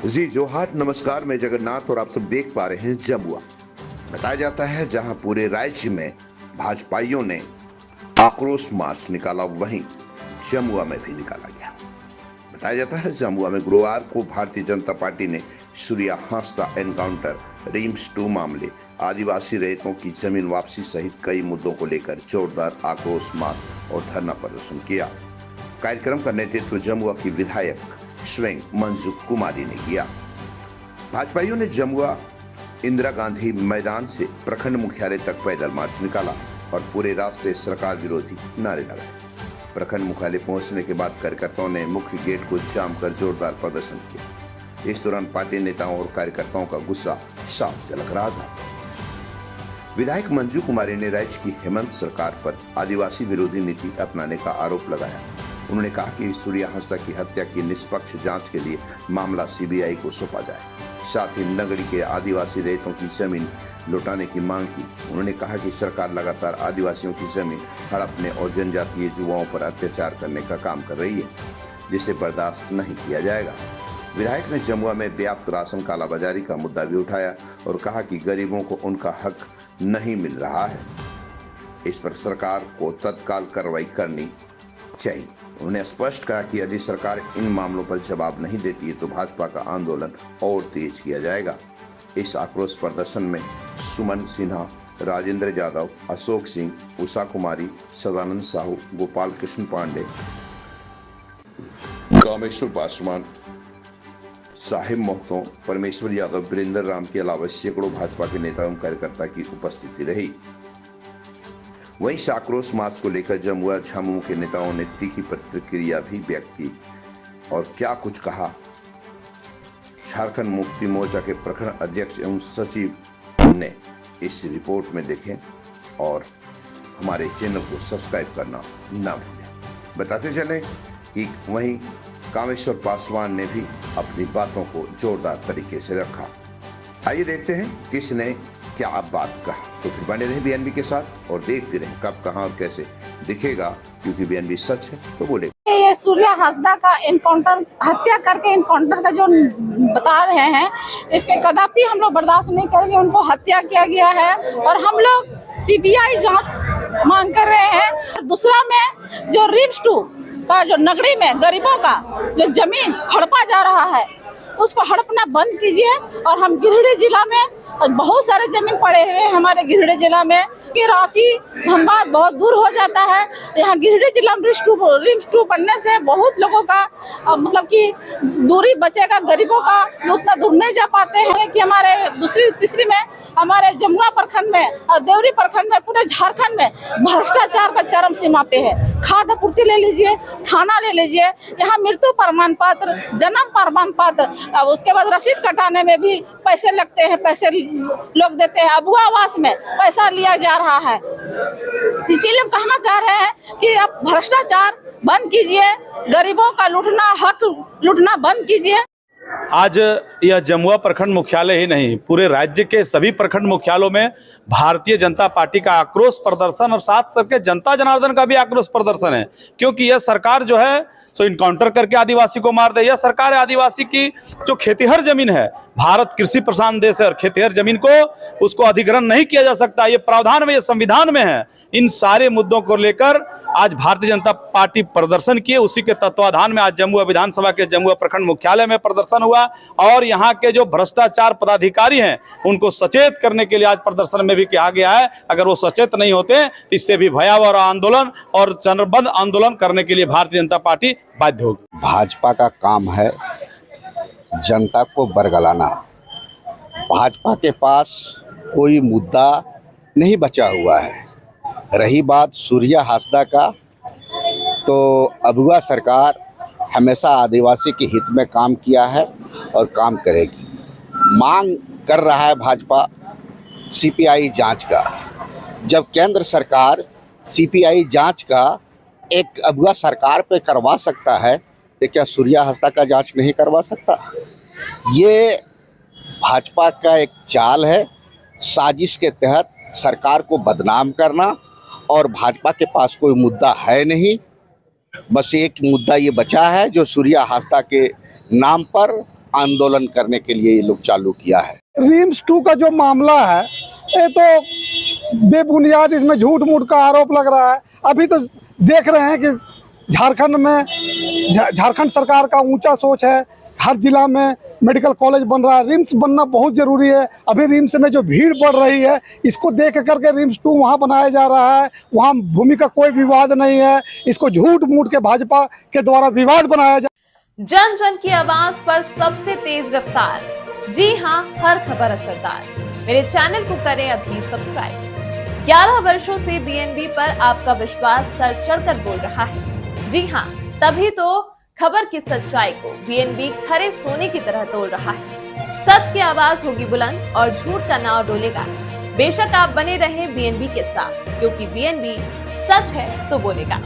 जी जोहार, नमस्कार। मैं जगन्नाथ और आप सब देख पा रहे हैं जमुआ। बताया जाता है जहां पूरे राज्य में भाजपाइयों ने आक्रोश मार्च निकाला, वहीं जमुआ में भी निकाला गया। बताया जाता है जमुआ में गुरुवार को भारतीय जनता पार्टी ने सूर्या हांसदा एनकाउंटर, रिम्स 2 मामले, आदिवासी रैयतों की जमीन वापसी सहित कई मुद्दों को लेकर जोरदार आक्रोश मार्च और धरना प्रदर्शन किया। कार्यक्रम का नेतृत्व जमुआ की विधायक स्वयं मंजू कुमारी ने किया। भाजपाइयों ने जमुआ इंदिरा गांधी मैदान से प्रखंड मुख्यालय तक पैदल मार्च निकाला और पूरे रास्ते सरकार विरोधी नारे लगाए। प्रखंड मुख्यालय पहुंचने के बाद कार्यकर्ताओं ने मुख्य गेट को जाम कर जोरदार प्रदर्शन किया। इस दौरान पार्टी नेताओं और कार्यकर्ताओं का गुस्सा साफ झलक रहा था। विधायक मंजू कुमारी ने राज्य की हेमंत सरकार पर आदिवासी विरोधी नीति अपनाने का आरोप लगाया। उन्होंने कहा कि सूर्या हांसदा की हत्या की निष्पक्ष जांच के लिए मामला सीबीआई को सौंपा जाए। साथ ही नगरी के आदिवासी रैयतों की जमीन लौटाने की मांग की। उन्होंने कहा कि सरकार लगातार आदिवासियों की जमीन हड़पने और जनजातीय युवाओं पर अत्याचार करने का काम कर रही है, जिसे बर्दाश्त नहीं किया जाएगा। विधायक ने जमुआ में व्याप्त राशन कालाबाजारी का मुद्दा भी उठाया और कहा कि गरीबों को उनका हक नहीं मिल रहा है। इस पर सरकार को तत्काल कार्रवाई करनी चाहिए। उन्होंने स्पष्ट कहा कि यदि सरकार इन मामलों पर जवाब नहीं देती है तो भाजपा का आंदोलन और तेज किया जाएगा। इस आक्रोश प्रदर्शन में सुमन सिन्हा, राजेंद्र यादव, अशोक सिंह, उषा कुमारी, सदानंद साहू, गोपाल कृष्ण पांडे, कामेश्वर पासवान, साहिब मोहतो, परमेश्वर यादव, वीरेंद्र राम के अलावा सैकड़ों भाजपा के नेता एवं कार्यकर्ता की उपस्थिति रही। वहीं इस आक्रोश मार्च को लेकर जमुआ झामुमो के नेताओं ने तीखी प्रतिक्रिया भी व्यक्त की और क्या कुछ कहा, झारखंड मुक्ति मोर्चा के प्रखंड अध्यक्ष एवं सचिव ने इस रिपोर्ट में देखें और हमारे चैनल को सब्सक्राइब करना ना भूलें। बताते चलें कि वहीं कामेश्वर पासवान ने भी अपनी बातों को जोरदार तरीके से रखा। आइए देखते हैं किसने क्या आप बात कहा। तो फिर बने रहे बीएनबी के साथ और देखते रहे कब, कहां और कैसे दिखेगा, क्योंकि बीएनबी सच है तो बोलेगा। ये सूर्या हांसदा का एनकाउंटर, हत्या करके एनकाउंटर का जो बता रहे हैं, इसके कदापि हम लोग बर्दाश्त नहीं करेंगे। उनको हत्या किया गया है और हम लोग सीबीआई जांच मांग कर रहे हैं। दूसरा में जो रिम्स 2 का जो नगरी में गरीबों का जो जमीन हड़पा जा रहा है, उसको हड़पना बंद कीजिए। और हम गिरिडीह जिला में बहुत सारे जमीन पड़े हुए हैं हमारे गिरिडीह जिला में कि रांची धनबाद बहुत दूर हो जाता है। यहाँ गिरिडीह जिला में रिम्स 2 बनने से बहुत लोगों का मतलब कि दूरी बचेगा, गरीबों का उतना दूर नहीं जा पाते हैं। कि हमारे दूसरी तीसरी में हमारे जमुआ प्रखंड में और देवरी प्रखंड में, पूरे झारखंड में भ्रष्टाचार का चरम सीमा पे है। खाद्य आपूर्ति ले लीजिए, थाना ले लीजिए, यहाँ मृत्यु प्रमाण पत्र, जन्म प्रमाण पत्र, उसके बाद रसीद कटाने में भी पैसे लगते हैं, पैसे लोग देते हैं। अबुआ आवास में पैसा लिया जा रहा है। इसीलिए हम कहना चाह रहे हैं कि आप भ्रष्टाचार बंद कीजिए, गरीबों का लूटना, हक लूटना बंद कीजिए। आज यह जमुआ प्रखंड मुख्यालय ही नहीं, पूरे राज्य के सभी प्रखंड मुख्यालयों में भारतीय जनता पार्टी का आक्रोश प्रदर्शन और साथ करके जनता जनार्दन का भी आक्रोश प्रदर्शन है। क्योंकि यह सरकार जो है सो इनकाउंटर करके आदिवासी को मार दे। यह सरकार है आदिवासी की जो खेतीहर जमीन है, भारत कृषि प्रधान देश है और खेतीहर जमीन को उसको अधिग्रहण नहीं किया जा सकता। ये प्रावधान में, ये संविधान में है। इन सारे मुद्दों को लेकर आज भारतीय जनता पार्टी प्रदर्शन किए। उसी के तत्वाधान में आज जमुआ विधानसभा के जमुआ प्रखंड मुख्यालय में प्रदर्शन हुआ और यहाँ के जो भ्रष्टाचार पदाधिकारी हैं उनको सचेत करने के लिए आज प्रदर्शन में भी कहा गया है। अगर वो सचेत नहीं होते तो इससे भी भयावह आंदोलन और चरणबद्ध आंदोलन करने के लिए भारतीय जनता पार्टी बाध्य होगी। भाजपा का काम है जनता को बरगलाना। भाजपा के पास कोई मुद्दा नहीं बचा हुआ है। रही बात सूर्या हांसदा का, तो अबुआ सरकार हमेशा आदिवासी के हित में काम किया है और काम करेगी। मांग कर रहा है भाजपा सीबीआई जांच का। जब केंद्र सरकार सीबीआई जांच का एक अबुआ सरकार पे करवा सकता है तो क्या सूर्या हांसदा का जांच नहीं करवा सकता? ये भाजपा का एक चाल है, साजिश के तहत सरकार को बदनाम करना। और भाजपा के पास कोई मुद्दा है नहीं, बस एक मुद्दा ये बचा है जो सूर्या हांसदा के नाम पर आंदोलन करने के लिए ये लोग चालू किया है। रिम्स 2 का जो मामला है ये तो बेबुनियाद, इसमें झूठ मूठ का आरोप लग रहा है। अभी तो देख रहे हैं कि झारखंड में झारखंड सरकार का ऊंचा सोच है, हर जिला में मेडिकल कॉलेज बन रहा है। रिम्स बनना बहुत ज़रूरी है। अभी रिम्स में जो भीड़ बढ़ रही है इसको देख करके रिम्स 2 वहाँ बनाया जा रहा है। वहाँ भूमि का कोई विवाद नहीं है, इसको झूठ मूठ के भाजपा के द्वारा विवाद बनाया जा। जन जन की आवाज पर सबसे तेज रफ्तार। जी हां, हर खबर असरदार। मेरे चैनल को करें अभी सब्सक्राइब। 11 वर्षों से बीएनबी पर आपका विश्वास सर चढ़कर बोल रहा है। जी हां, तभी तो खबर की सच्चाई को बीएनबी खरे सोने की तरह तोल रहा है। सच की आवाज होगी बुलंद और झूठ का नाव डोलेगा। बेशक आप बने रहें बीएनबी के साथ, क्योंकि बीएनबी सच है तो बोलेगा।